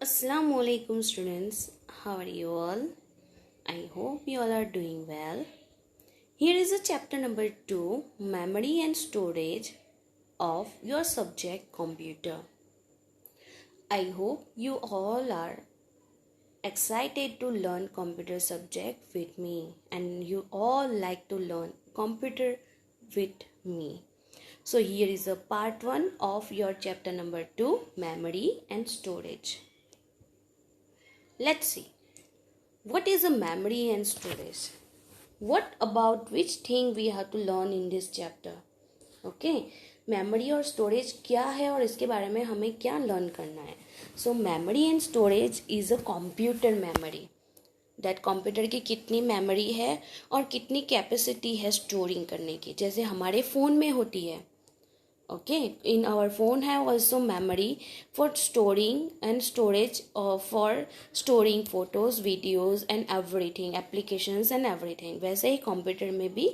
Assalamu alaikum students, how are you all? I hope you all are doing well. Here is a chapter number 2, memory and storage of your subject computer. I hope you all are excited to learn computer subject with me and you all like to learn computer with me. So here is a part 1 of your chapter number 2, memory and storage. Let's see. What is a memory and storage? What about which thing we have to learn in this chapter? Okay, memory और storage क्या है और इसके बारे में हमें क्या learn करना है? So memory and storage is a computer memory. That computer की कितनी memory है और कितनी capacity है storing करने की, जैसे हमारे phone में होती है. Okay, in our phone have also memory for storing and storage for storing photos, videos and everything, applications and everything. वैसे ही कंप्यूटर में भी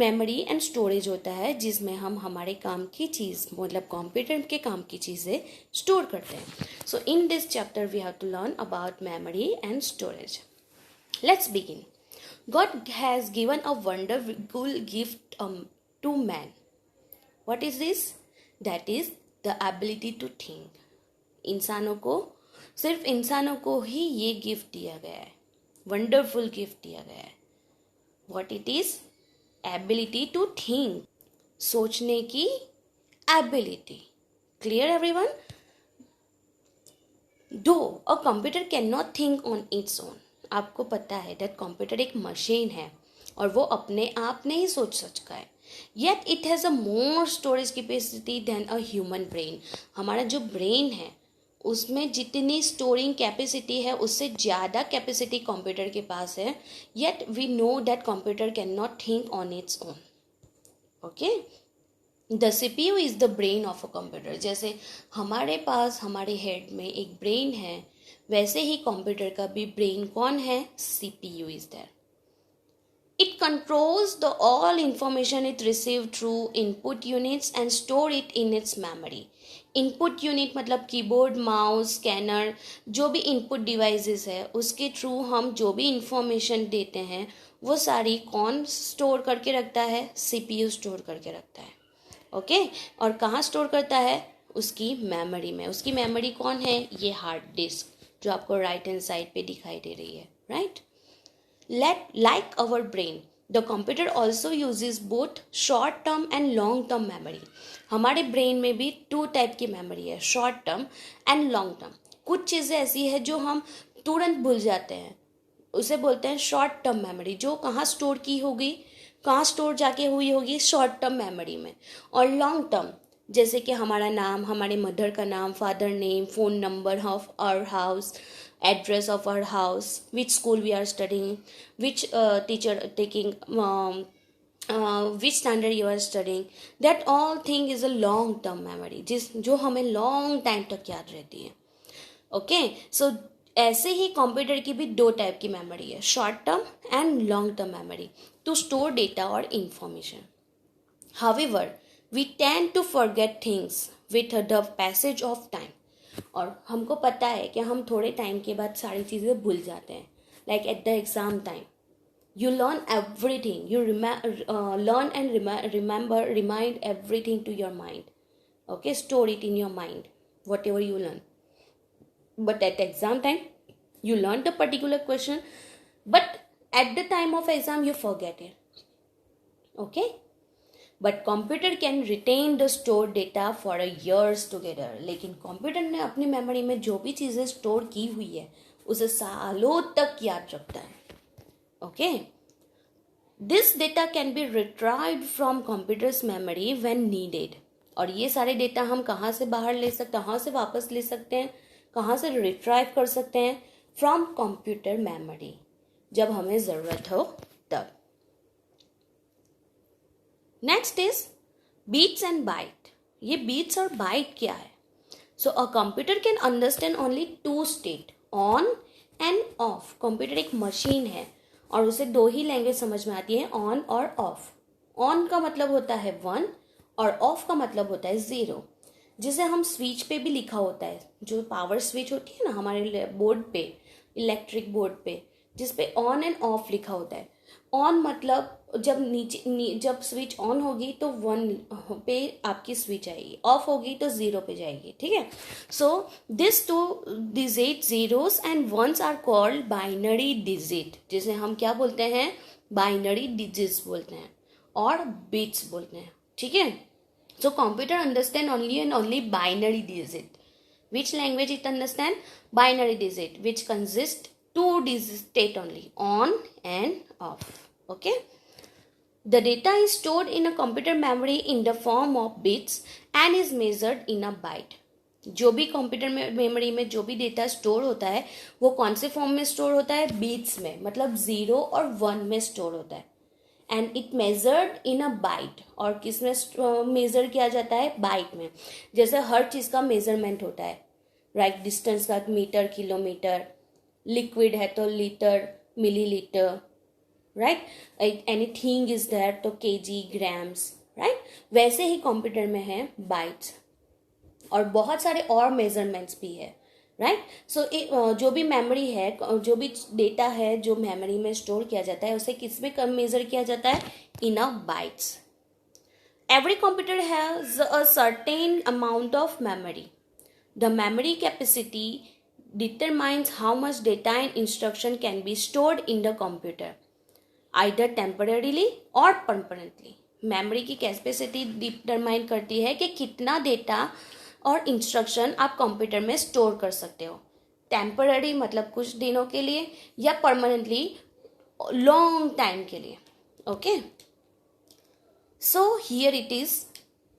memory and storage होता है जिसमें हम हमारे काम की चीज़ मतलब कंप्यूटर के काम की चीज़ें स्टोर करते हैं. So in this chapter we have to learn about memory and storage. Let's begin. God has given a wonderful gift to man. What is this? That is the ability to think. सिर्फ इंसानों को ही ये gift दिया गया है, wonderful gift दिया गया है. What it is? Ability to think. सोचने की ability. Clear everyone? Though a computer cannot think on its own. आपको पता है that computer एक मशीन है और वो अपने आप नहीं सोच सकता है. Yet it has a more storage capacity than a human brain. हमारा जो ब्रेन है उसमें जितनी स्टोरिंग कैपेसिटी है उससे ज़्यादा कैपेसिटी कंप्यूटर के पास है. Yet we know that computer cannot think on its own. Okay? The CPU is the brain of a computer. जैसे हमारे पास हमारे हेड में एक ब्रेन है वैसे ही कंप्यूटर का भी ब्रेन कौन है? CPU is there. It controls the all information it received through input units and store it in its memory. Input unit मतलब कीबोर्ड, माउस, स्कैनर, जो भी इनपुट डिवाइसेस है उसके थ्रू हम जो भी इंफॉर्मेशन देते हैं वो सारी कौन स्टोर करके रखता है? CPU स्टोर करके रखता है. ओके और कहाँ स्टोर करता है? उसकी मेमोरी में. उसकी मेमोरी कौन है? ये हार्ड डिस्क जो आपको राइट हैंड साइड पे दिखाई दे रही है. Right? Like our brain, the computer also uses both short term and long term memory. हमारे ब्रेन में भी 2 टाइप की मेमोरी है, short term and long term. कुछ चीज़ें ऐसी है जो हम तुरंत भूल जाते हैं, उसे बोलते हैं शॉर्ट टर्म मेमोरी. जो कहाँ स्टोर की होगी, कहाँ स्टोर जाके हुई होगी? शॉर्ट टर्म मेमोरी में. और लॉन्ग टर्म जैसे कि हमारा नाम, हमारे मदर का नाम, father name, phone number of our house, address of our house, which school we are studying, which teacher taking, which standard you are studying. That all thing is a long term memory जो हमें long time तक याद रहती है. Okay so ऐसे ही computer की भी 2 type की मेमोरी है, short term and long term memory, to store data और information. However we tend to forget things with the passage of time. और हमको पता है कि हम थोड़े टाइम के बाद सारी चीज़ें भूल जाते हैं. Like at the exam time you learn everything, you learn and remind everything to your mind. Okay, store it in your mind whatever you learn. But at exam time you learn the particular question, but at the time of exam you forget it. Okay, but computer can retain the store data for a years together. लेकिन computer ने अपनी memory में जो भी चीज़ें store की हुई है उसे सालों तक याद रखता है. Okay this data can be retrieved from computer's memory when needed. और ये सारे डेटा हम कहाँ से बाहर ले सकते हैं, कहाँ से वापस ले सकते हैं, कहाँ से रिट्राइव कर सकते हैं? फ्रॉम कंप्यूटर मेमोरी, जब हमें ज़रूरत हो तब. Next is bits and byte. ये बीट्स और बाइट क्या है? So a computer can understand only 2 state, on and off. Computer एक मशीन है और उसे 2 ही लैंग्वेज समझ में आती है, ऑन और ऑफ. ऑन का मतलब होता है 1 और ऑफ का मतलब होता है 0. जिसे हम स्विच पे भी लिखा होता है, जो पावर स्विच होती है ना हमारे बोर्ड पे, इलेक्ट्रिक बोर्ड पे, जिस पे ऑन एंड ऑफ लिखा होता है। ऑन मतलब जब जब स्विच ऑन होगी तो 1 पे आपकी स्विच आएगी, ऑफ होगी तो 0 पे जाएगी, ठीक है। So this two digit zeros and ones are called binary digit, जिसे हम क्या बोलते हैं, बाइनरी डिजिट्स बोलते हैं और बिट्स बोलते हैं, ठीक है। So computer understand only and only binary digit. Which language it understand? Binary digit, which consist 2 digit state only, on and off. Okay. The data is stored in a computer memory in the form of bits and is measured in a byte. जो भी computer में memory में जो भी data store होता है वो कौन से फॉर्म में स्टोर होता है, बीट्स में, मतलब 0 और 1 में स्टोर होता है। And it measured in a byte, और किस में मेजर किया जाता है, बाइट में। जैसे हर चीज़ का मेजरमेंट होता है, राइट, डिस्टेंस का मीटर, किलोमीटर, लिक्विड है तो litre, millilitre, right, anything is that तो केजी, ग्राम्स, राइट। वैसे ही कंप्यूटर में है बाइट्स और बहुत सारे और मेजरमेंट्स भी है, राइट। सो जो भी मेमोरी है, जो भी डेटा है जो मेमोरी में स्टोर किया जाता है उसे किस में कम मेजर किया जाता है, in a bytes. Every computer has a certain amount of memory. The memory capacity determines how much data and instruction can be stored in the computer, either temporarily or permanently. Memory की capacity determine करती है कि कितना data और instruction आप computer में store कर सकते हो। टेम्पररी मतलब कुछ दिनों के लिए, या परमानेंटली लॉन्ग टाइम के लिए। Okay, so here it is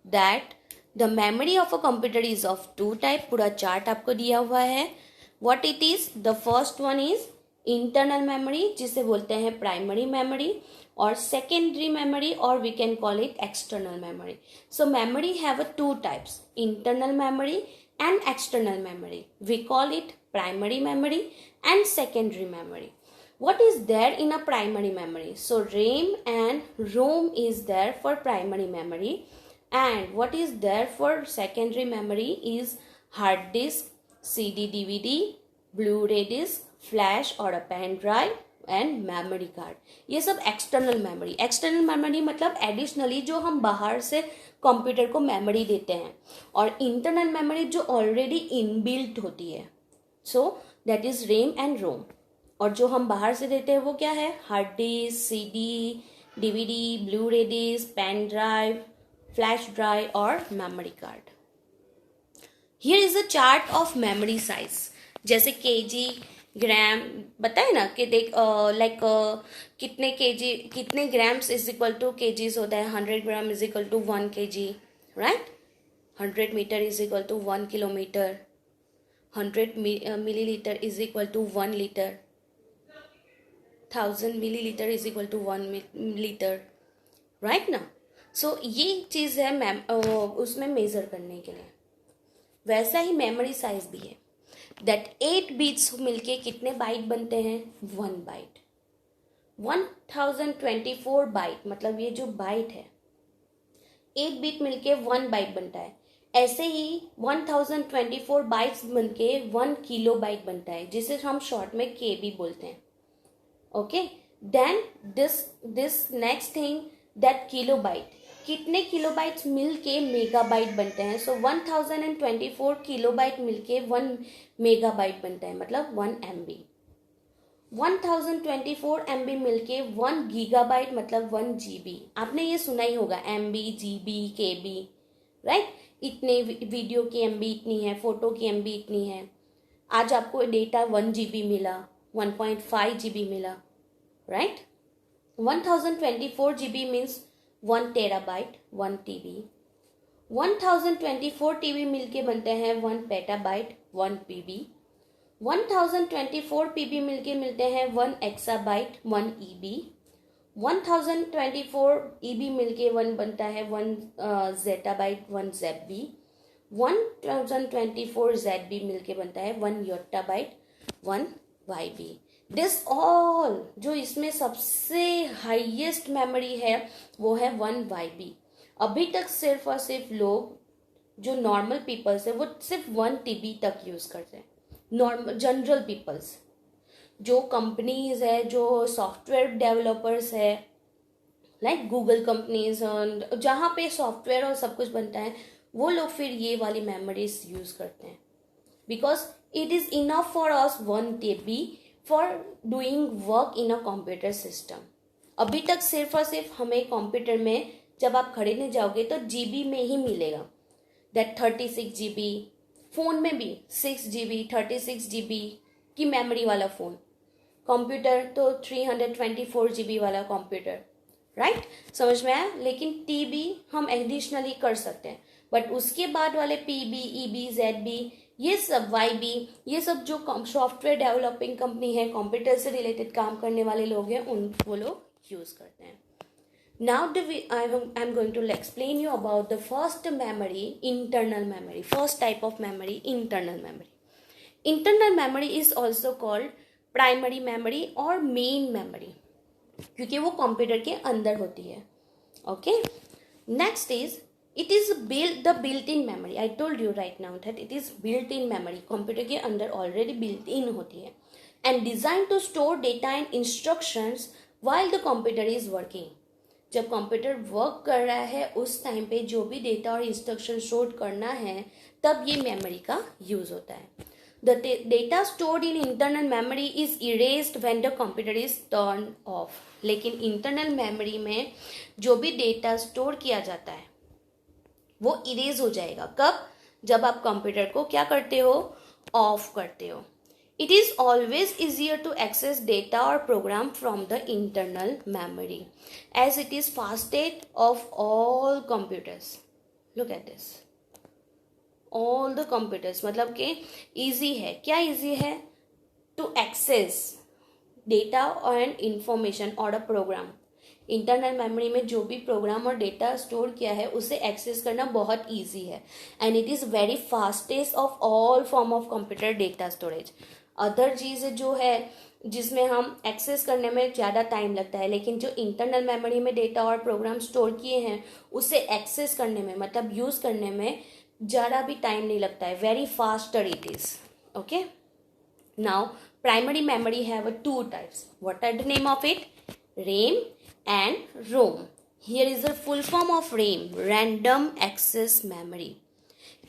that the memory of a computer is of 2 type. पूरा चार्ट आपको दिया हुआ है। What it is, the first one is internal memory, जिसे बोलते हैं प्राइमरी मेमोरी, और सेकेंडरी मेमोरी, और we can call it external memory. So memory have 2 types, internal memory and external memory. We call it primary memory and secondary memory. What is there in a primary memory? So RAM and ROM is there for primary memory, and what is there for secondary memory is hard disk, CD DVD, Blu-ray disc, flash और a pen drive and memory card. ये सब external memory. External memory मतलब additionally जो हम बाहर से computer को memory देते हैं, और इंटरनल मेमोरी जो ऑलरेडी इनबिल्ट होती है। So that is RAM and ROM. और जो हम बाहर से देते हैं वो क्या है, hard disk, CD, DVD, blu ray disc, pen drive, flash drive और memory card. Here is a chart of memory size. जैसे केजी, ग्राम बताए ना कि देख लाइक कितने केजी, कितने grams is equal to kgs होता है। 100 gram is equal to 1 kg, right. 100 metre is equal to 1 kilometre. 100 millilitre is equal to 1 litre. 1000 millilitre is equal to 1 litre, right ना। सो ये चीज़ है मैम उसमें मेजर करने के लिए। वैसा ही मेमोरी साइज भी है, दैट 8 बीट्स मिलके कितने बाइट बनते हैं, 1 बाइट। 1024 बाइट मतलब ये जो बाइट है, 8 बीट मिलके 1 बाइट बनता है। ऐसे ही 1024 बाइट्स बनके 1 किलो बाइट बनता है, जिसे हम शॉर्ट में केबी बोलते हैं। Okay, then this next thing, that kilo byte, कितने किलोबाइट्स मिलके मेगाबाइट बनते हैं। सो 1024 किलोबाइट मिलके 1 मेगाबाइट बनता है, मतलब 1 MB। 1024 MB मिलके 1 गीगाबाइट मतलब 1 GB। आपने ये सुना ही होगा, MB, GB, KB, राइट। इतने वीडियो की MB इतनी है, फोटो की MB इतनी है। आज आपको डेटा 1 GB मिला, 1.5 GB मिला, right. 1024 GB means 1 terabyte, 1 TB। 1024 TB मिलके बनते हैं 1 पेटाबाइट, 1 PB। 1024 PB मिलके मिलते हैं 1 एक्साबाइट, 1 EB। 1024 EB मिलके 1 बनता है 1 जेटाबाइट, 1 ZB। 1024 ZB मिलके बनता है 1 योटाबाइट, 1 YB। दिस ऑल, जो इसमें सबसे हाईएस्ट मेमोरी है वो है 1 YB। अभी तक सिर्फ और सिर्फ लोग जो नॉर्मल पीपल्स है वो सिर्फ 1 TB तक यूज़ करते हैं, नॉर्मल जनरल पीपल्स। जो कंपनीज है, जो सॉफ्टवेयर डेवलपर्स है, लाइक गूगल कंपनीज, जहाँ पे सॉफ्टवेयर और सब कुछ बनता है, वो लोग फिर ये वाली मेमोरीज यूज़ करते हैं, because it is enough for us 1 TB for doing work in a computer system. अभी तक सिर्फ और सिर्फ हमें कंप्यूटर में जब आप खरीदने जाओगे तो GB में ही मिलेगा, दैट 36 GB। फ़ोन में भी 6 GB 36 GB की मेमोरी वाला फ़ोन, कंप्यूटर तो 324 GB वाला कंप्यूटर, राइट? समझ में आया? लेकिन TB हम एडिशनली कर सकते हैं, बट उसके बाद वाले PB, EB, ZB, ये सब YB, ये सब जो सॉफ्टवेयर डेवलपिंग कंपनी है, कंप्यूटर से रिलेटेड काम करने वाले लोग हैं, वो लोग यूज़ करते हैं। Now I'm going to explain you about the first memory, internal memory. First type of memory, internal memory. Internal memory is also called primary memory or main memory, क्योंकि वो कंप्यूटर के अंदर होती है। Okay, next is it is the built in memory. I told you right now that it is built in memory, computer के अंदर already built in होती है, and design to store data and instructions while the computer is working. जब computer work कर रहा है उस time पे जो भी डेटा और इंस्ट्रक्शन स्टोर करना है, तब ये मेमोरी का यूज होता है। The data stored in internal memory is erased when the computer is turned off. लेकिन internal memory में जो भी डेटा स्टोर किया जाता है वो इरेज हो जाएगा। कब? जब आप कंप्यूटर को क्या करते हो? ऑफ करते हो। It is always easier to access data or program from the internal memory as it is fastest of all computers. Look at this. All the computers, मतलब कि ईजी है। क्या ईजी है? To access data and information और a programme. Internal memory में जो भी programme और डेटा स्टोर किया है उसे एक्सेस करना बहुत ईजी है, and it is very fastest of all form of computer data storage. Other चीज़ जो है जिसमें हम एक्सेस करने में ज़्यादा टाइम लगता है, लेकिन जो इंटरनल मेमोरी में डेटा और प्रोग्राम स्टोर किए हैं उसे एक्सेस करने में, मतलब यूज़ करने में ज़्यादा भी टाइम नहीं लगता है। Very faster it is. Okay, now primary memory have 2 types. What are the name of it? RAM and ROM. Here is the full form of RAM, random access memory.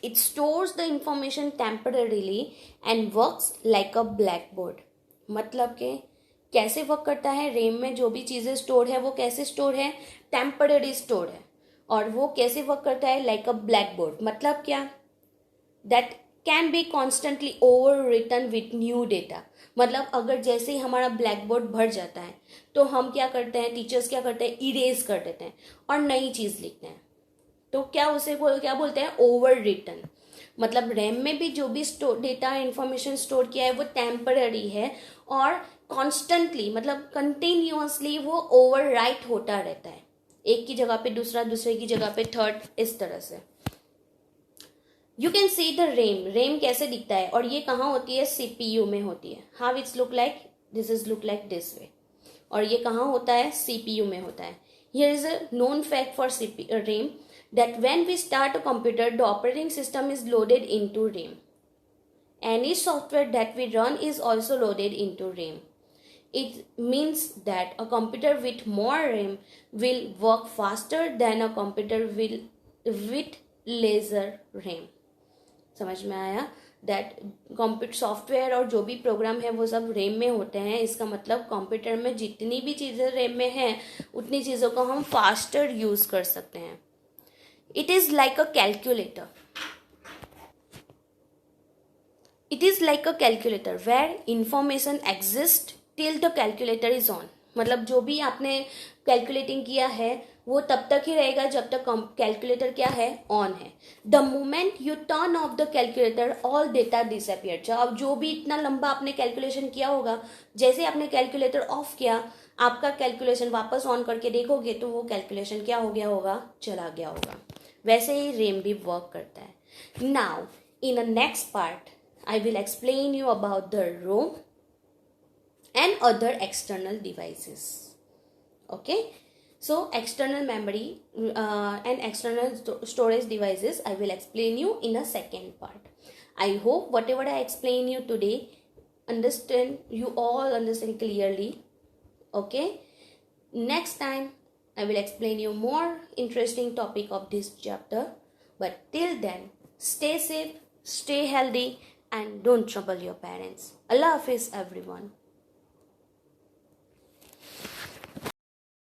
It stores the information temporarily and works like a blackboard. मतलब कि कैसे work करता है? RAM में जो भी चीज़ें store है वो कैसे स्टोर है? टेम्पररी स्टोर है। और वो कैसे वर्क करता है? Like a black board. मतलब क्या? That can be constantly over written with new data. मतलब अगर जैसे ही हमारा ब्लैक बोर्ड भर जाता है तो हम क्या करते हैं, टीचर्स क्या करते हैं? इरेज कर देते हैं और नई चीज़ लिखते हैं। तो क्या उसे क्या बोलते हैं? Over written. मतलब रैम में भी जो भी डेटा इंफॉर्मेशन स्टोर किया है वो टेम्पररी है और कॉन्स्टेंटली, मतलब कंटिन्यूअसली वो ओवर राइट होता रहता है, एक की जगह पे दूसरा, दूसरे की जगह पे थर्ड, इस तरह से। You can see the RAM कैसे दिखता है, और ये कहाँ होती है? CPU में होती है। How it's look like? This is look like this way. और ये कहाँ होता है? CPU में होता है। Here is a known fact for RAM that when we start a computer the operating system is loaded into RAM. Any software that we run is also loaded into RAM. It means that a computer with more RAM will work faster than a computer with lesser RAM. समझ में आया? That computer software और जो भी programme है वो सब RAM में होते हैं। इसका मतलब कंप्यूटर में जितनी भी चीज़ें रेम में हैं उतनी चीज़ों को हम फास्टर यूज़ कर सकते हैं। It is like a calculator. It is like a calculator where information exist till the calculator is on. मतलब जो भी आपने कैलकुलेटिंग किया है वो तब तक ही रहेगा जब तक कैलकुलेटर क्या है? ऑन है। The moment U turn off the calculator all data disappear. जब जो भी इतना लंबा आपने कैलकुलेशन किया होगा, जैसे आपने कैलकुलेटर ऑफ किया, आपका कैलकुलेशन वापस ऑन करके देखोगे तो वो कैलकुलेशन क्या हो गया होगा? चला गया होगा। वैसे ही रेम भी वर्क करता है। Now in a next part I will explain you about the ROM and other external devices. Okay. So external memory and external storage devices I will explain you in a second part. I hope whatever I explain you today, you all understand clearly. Okay, next time I will explain you more interesting topic of this chapter. But till then, stay safe, stay healthy, and don't trouble your parents. Allah Hafiz everyone.